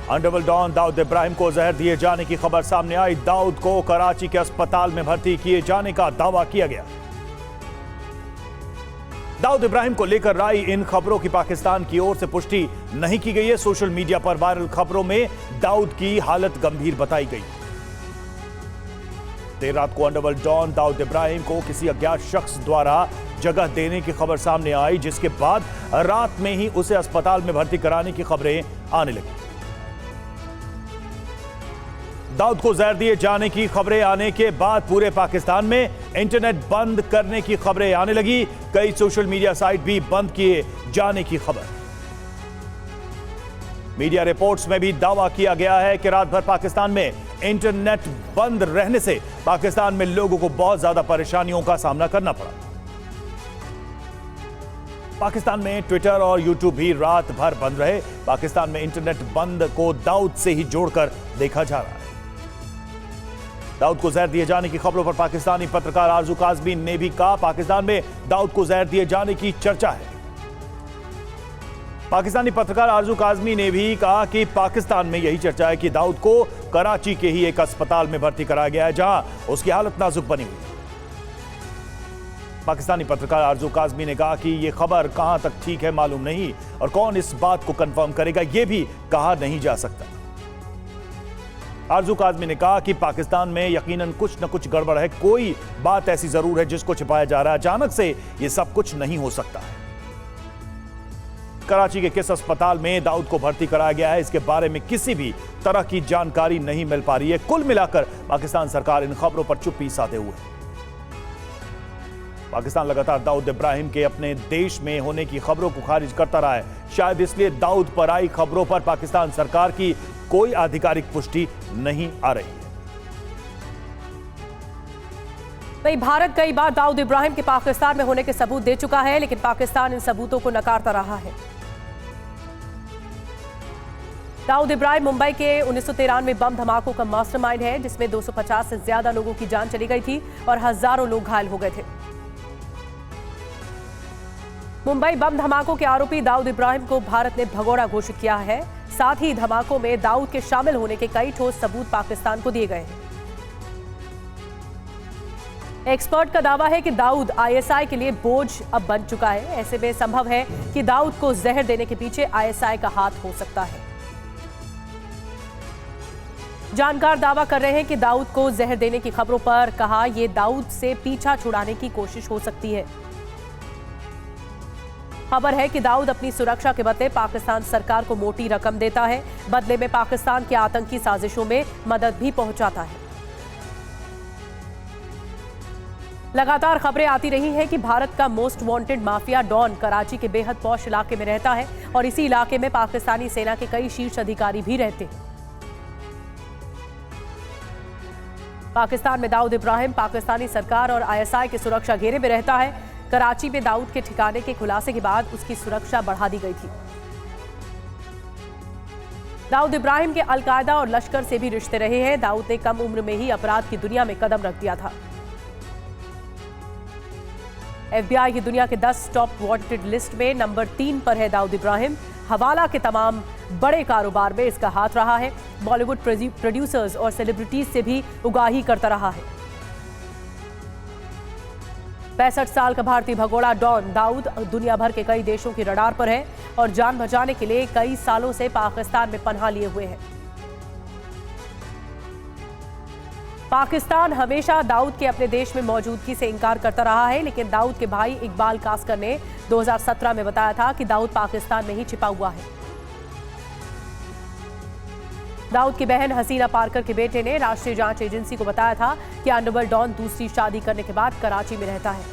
Underworld don Dawood Ibrahim को जहर दिए जाने की खबर सामने आई। दाऊद को कराची के अस्पताल में भर्ती किए जाने का दावा किया गया। दाऊद इब्राहिम को लेकर आई इन खबरों की पाकिस्तान की ओर से पुष्टि नहीं की गई है। सोशल मीडिया पर वायरल खबरों में दाऊद की हालत गंभीर बताई गई। देर रात को अंडरवर्ल्ड डॉन दाऊद इब्राहिम को किसी अज्ञात शख्स द्वारा जगह देने की खबर सामने आई, जिसके बाद रात में ही उसे अस्पताल में भर्ती कराने की खबरें आने लगी। दाऊद को जहर दिए जाने की खबरें आने के बाद पूरे पाकिस्तान में इंटरनेट बंद करने की खबरें आने लगी। कई सोशल मीडिया साइट भी बंद किए जाने की खबर। मीडिया रिपोर्ट्स में भी दावा किया गया है कि रात भर पाकिस्तान में इंटरनेट बंद रहने से पाकिस्तान में लोगों को बहुत ज्यादा परेशानियों का सामना करना पड़ा। पाकिस्तान में ट्विटर और यूट्यूब भी रात भर बंद रहे। पाकिस्तान में इंटरनेट बंद को दाऊद से ही जोड़कर देखा जा रहा है। दाऊद को जहर दिए जाने की खबरों पर पाकिस्तानी पत्रकार आरजू काज़मी ने भी कहा, पाकिस्तान में दाऊद को जहर दिए जाने की चर्चा है। पाकिस्तानी पत्रकार आरजू काज़मी ने भी कहा कि पाकिस्तान में यही चर्चा है कि दाऊद को कराची के ही एक अस्पताल में भर्ती कराया गया है, जहां उसकी हालत नाजुक बनी हुई है। पाकिस्तानी पत्रकार आरजू काज़मी ने कहा कि यह खबर कहां तक ठीक है मालूम नहीं, और कौन इस बात को कंफर्म करेगा यह भी कहा नहीं जा सकता। आरजू काज़मी ने कहा कि पाकिस्तान में यकीनन कुछ न कुछ गड़बड़ है। कोई बात ऐसी जरूर है जिसको छिपाया जा रहा है। अचानक से यह सब कुछ नहीं हो सकता है। कराची के किस अस्पताल में दाऊद को भर्ती कराया गया है, इसके बारे में किसी भी तरह की जानकारी नहीं मिल पा रही है। कुल मिलाकर पाकिस्तान सरकार इन खबरों पर चुप्पी साधे हुए है। पाकिस्तान लगातार दाऊद इब्राहिम के अपने देश में होने की खबरों को खारिज करता रहा है। शायद इसलिए दाऊद पर आई खबरों पर पाकिस्तान सरकार की कोई आधिकारिक पुष्टि नहीं आ रही है। वहीं भारत कई बार दाऊद इब्राहिम के पाकिस्तान में होने के सबूत दे चुका है, लेकिन पाकिस्तान इन सबूतों को नकारता रहा है। दाऊद इब्राहिम मुंबई के 1993 बम धमाकों का मास्टरमाइंड है, जिसमें 250 से ज्यादा लोगों की जान चली गई थी और हजारों लोग घायल हो गए थे। मुंबई बम धमाकों के आरोपी दाऊद इब्राहिम को भारत ने भगोड़ा घोषित किया है। साथ ही धमाकों में दाऊद के शामिल होने के कई ठोस सबूत पाकिस्तान को दिए गए हैं। एक्सपर्ट का दावा है कि दाऊद आईएसआई के लिए बोझ अब बन चुका है। ऐसे में संभव है कि दाऊद को जहर देने के पीछे आईएसआई का हाथ हो सकता है। जानकार दावा कर रहे हैं कि दाऊद को जहर देने की खबरों पर कहा यह दाऊद से पीछा छुड़ाने की कोशिश हो सकती है। खबर है कि दाऊद अपनी सुरक्षा के बदले पाकिस्तान सरकार को मोटी रकम देता है। बदले में पाकिस्तान की आतंकी साजिशों में मदद भी पहुंचाता है। लगातार खबरें आती रही हैं कि भारत का most wanted mafia don Karachi के बेहद पॉश इलाके में रहता है और इसी इलाके में पाकिस्तानी सेना के कई शीर्ष अधिकारी भी रहते हैं। पाकिस्तान में दाऊद इब्राहिम पाकिस्तानी सरकार और आईएसआई के सुरक्षा घेरे में रहता है। कराची में दाऊद के ठिकाने के खुलासे के बाद उसकी सुरक्षा बढ़ा दी गई थी। दाऊद इब्राहिम के अलकायदा और लश्कर से भी रिश्ते रहे हैं। दाऊद ने कम उम्र में ही अपराध की दुनिया में कदम रख दिया था। एफबीआई की दुनिया के 10 टॉप वांटेड लिस्ट में नंबर 3 पर है दाऊद इब्राहिम। हवाला के तमाम बड़े कारोबार में इसका हाथ रहा है। बॉलीवुड प्रोड्यूसर्स और सेलिब्रिटीज से भी उगाही करता रहा है। 65 साल का भारतीय भगोड़ा डॉन दाऊद दुनिया भर के कई देशों की रडार पर है और जान बचाने के लिए कई सालों से पाकिस्तान में पनाह लिए हुए है। पाकिस्तान हमेशा दाऊद के अपने देश में मौजूदगी से इनकार करता रहा है, लेकिन दाऊद के भाई इकबाल कास्कर ने 2017 में बताया था कि दाऊद पाकिस्तान में ही छिपा हुआ है। दाऊद की बहन हसीना पारकर के बेटे ने राष्ट्रीय जांच एजेंसी को बताया था कि अंडरवर्ल्ड डॉन दूसरी शादी करने के बाद कराची में रहता है।